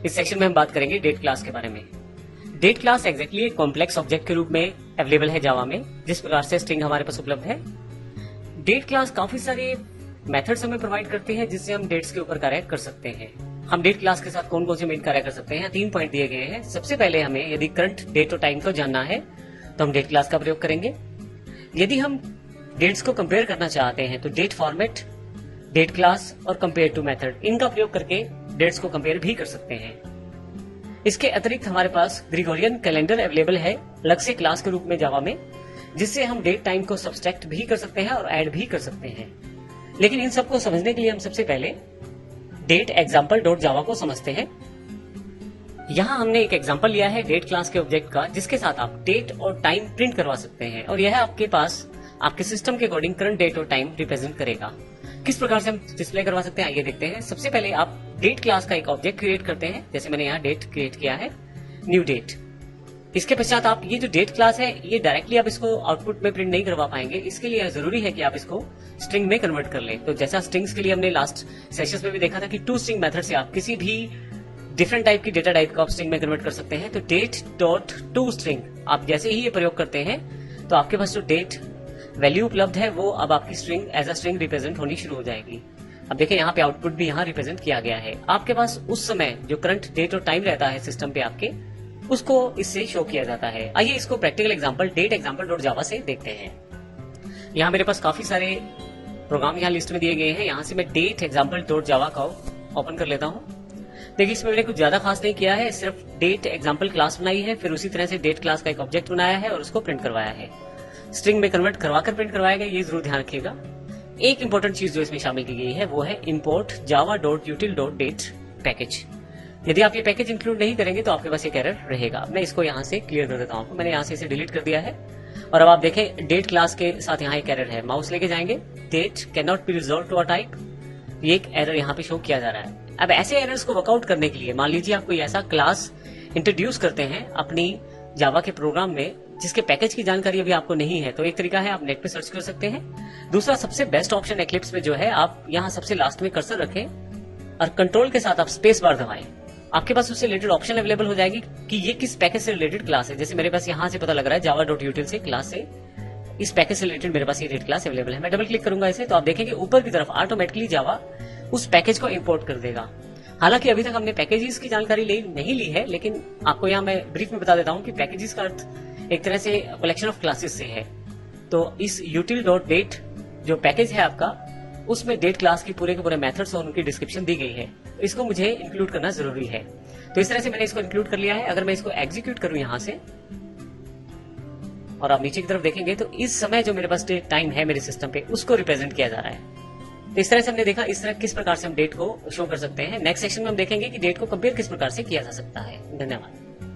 इस सेक्शन में हम बात करेंगे डेट क्लास के बारे में। डेट क्लास एग्जैक्टली एक कॉम्प्लेक्स ऑब्जेक्ट के रूप में अवेलेबल है जावा में, जिस प्रकार से स्ट्रिंग हमारे पास उपलब्ध है। डेट क्लास काफी सारे मेथड्स हमें प्रोवाइड करते हैं जिससे हम डेट्स के ऊपर कार्य कर सकते हैं। हम डेट क्लास के साथ कौन कौन से मेन कार्य कर सकते हैं, 3 पॉइंट दिए गए हैं। सबसे पहले हमें यदि करंट डेट और टाइम को जानना है तो हम डेट क्लास का प्रयोग करेंगे। यदि हम डेट्स को कंपेयर करना चाहते हैं तो डेट फॉर्मेट, डेट क्लास और कंपेयर टू मेथड, इनका प्रयोग करके डेट्स को कंपेयर भी कर सकते हैं। इसके अतिरिक्त हमारे पास ग्रिगोरियन कैलेंडर अवेलेबल है अलग से क्लास के रूप में जावा में, जिससे हम डेट टाइम को सब्सट्रैक्ट भी कर सकते हैं और ऐड भी कर सकते हैं। लेकिन इन सबको समझने के लिए हम सबसे पहले डेट एग्जाम्पल डॉट जावा को समझते हैं। यहाँ हमने एक एग्जाम्पल लिया है डेट क्लास के ऑब्जेक्ट का, जिसके साथ आप डेट और टाइम प्रिंट करवा सकते हैं और यह आपके पास आपके सिस्टम के अकॉर्डिंग करंट डेट और टाइम रिप्रेजेंट करेगा। किस प्रकार से हम डिस्प्ले करवा सकते हैं आइए देखते हैं। सबसे पहले आप डेट क्लास का एक ऑब्जेक्ट क्रिएट करते हैं, जैसे मैंने यहाँ डेट क्रिएट किया है, न्यू डेट। इसके पश्चात आप ये जो डेट क्लास है ये डायरेक्टली आप इसको आउटपुट में प्रिंट नहीं करवा पाएंगे, इसके लिए जरूरी है कि आप इसको स्ट्रिंग में कन्वर्ट कर लें। तो जैसा स्ट्रिंग्स के लिए हमने लास्ट सेशंस में भी देखा था कि टू स्ट्रिंग मेथड से आप किसी भी डिफरेंट टाइप की डेटा टाइप को आप स्ट्रिंग में कन्वर्ट कर सकते हैं। तो डेट डॉट टू स्ट्रिंग आप जैसे ही ये प्रयोग करते हैं तो आपके पास जो डेट वैल्यू उपलब्ध है वो अब आपकी string as a string represent होनी शुरू हो जाएगी। अब देखिए यहाँ पे आउटपुट भी यहाँ रिप्रेजेंट किया गया है। आपके पास उस समय जो करंट डेट और टाइम रहता है सिस्टम पे आपके, उसको इससे शो किया जाता है। आइए इसको practical example date example dot java से देखते हैं। यहाँ मेरे पास काफी सारे प्रोग्राम यहाँ लिस्ट में दिए गए हैं। यहाँ से मैं डेट एग्जांपल डॉट जावा का ओपन कर लेता हूँ। देखिए इसमें मैंने कुछ ज्यादा खास नहीं किया है, सिर्फ डेट एग्जांपल क्लास बनाई है, फिर उसी तरह से डेट क्लास का एक ऑब्जेक्ट बनाया है और उसको प्रिंट करवाया है। स्ट्रिंग में कन्वर्ट करवाकर प्रिंट करवाया गया, ये जरूर ध्यान रखिएगा। एक इंपॉर्टेंट चीज जो इसमें शामिल की गई है वो है import java.util.date पैकेज। यदि आप ये पैकेज इंक्लूड नहीं करेंगे तो आपके पास एक एरर रहेगा। मैं इसको यहाँ से क्लियर कर देता हूँ। मैंने यहाँ से इसे डिलीट कर दिया है और अब आप देखें डेट क्लास के साथ यहाँ एक एरर है। माउस लेके जाएंगे, date can not be resolve to a type, ये एक एरर यहाँ पे शो किया जा रहा है। अब ऐसे एरर्स को वर्कआउट करने के लिए मान लीजिए आप कोई ऐसा क्लास इंट्रोड्यूस करते हैं अपनी जावा के प्रोग्राम में जिसके पैकेज की जानकारी अभी आपको नहीं है, तो एक तरीका है आप नेट पे सर्च कर सकते हैं। दूसरा सबसे बेस्ट ऑप्शन एक्लिप्स में जो है, आप यहाँ सबसे लास्ट में कर्सर रखें और कंट्रोल के साथ आप स्पेस बार दबाएं। आपके पास उससे रिलेटेड ऑप्शन अवेलेबल हो जाएगी कि ये किस पैकेज से रिलेटेड क्लास है। जैसे मेरे पास यहाँ से पता लग रहा है java.util से क्लास से, इस पैकेज से रिलेटेड मेरे पास ये डेट क्लास अवेलेबल है। मैं डबल क्लिक करूंगा इसे तो आप देखेंगे ऊपर की तरफ ऑटोमेटिकली जावा उस पैकेज को इंपोर्ट कर देगा। हालांकि अभी तक हमने पैकेजेस की जानकारी नहीं ली है, लेकिन आपको यहाँ मैं ब्रीफ में बता देता हूँ कि पैकेजेस का अर्थ एक तरह से कलेक्शन ऑफ क्लासेस से है। तो इस util.date जो पैकेज है आपका, उसमें डेट क्लास की पूरे के पूरे मेथड्स और उनकी डिस्क्रिप्शन दी गई है। तो इसको मुझे इंक्लूड करना जरूरी है। तो इस तरह से मैंने इसको इंक्लूड कर लिया है। अगर मैं इसको एग्जीक्यूट करूं यहाँ से और आप नीचे की तरफ देखेंगे तो इस समय जो मेरे पास डेट टाइम है मेरे सिस्टम पे, उसको रिप्रेजेंट किया जा रहा है। तो इस तरह से हमने देखा इस तरह किस प्रकार से हम डेट को शो कर सकते हैं। नेक्स्ट सेक्शन में हम देखेंगे कि डेट को कंपेयर किस प्रकार से किया जा सकता है। धन्यवाद।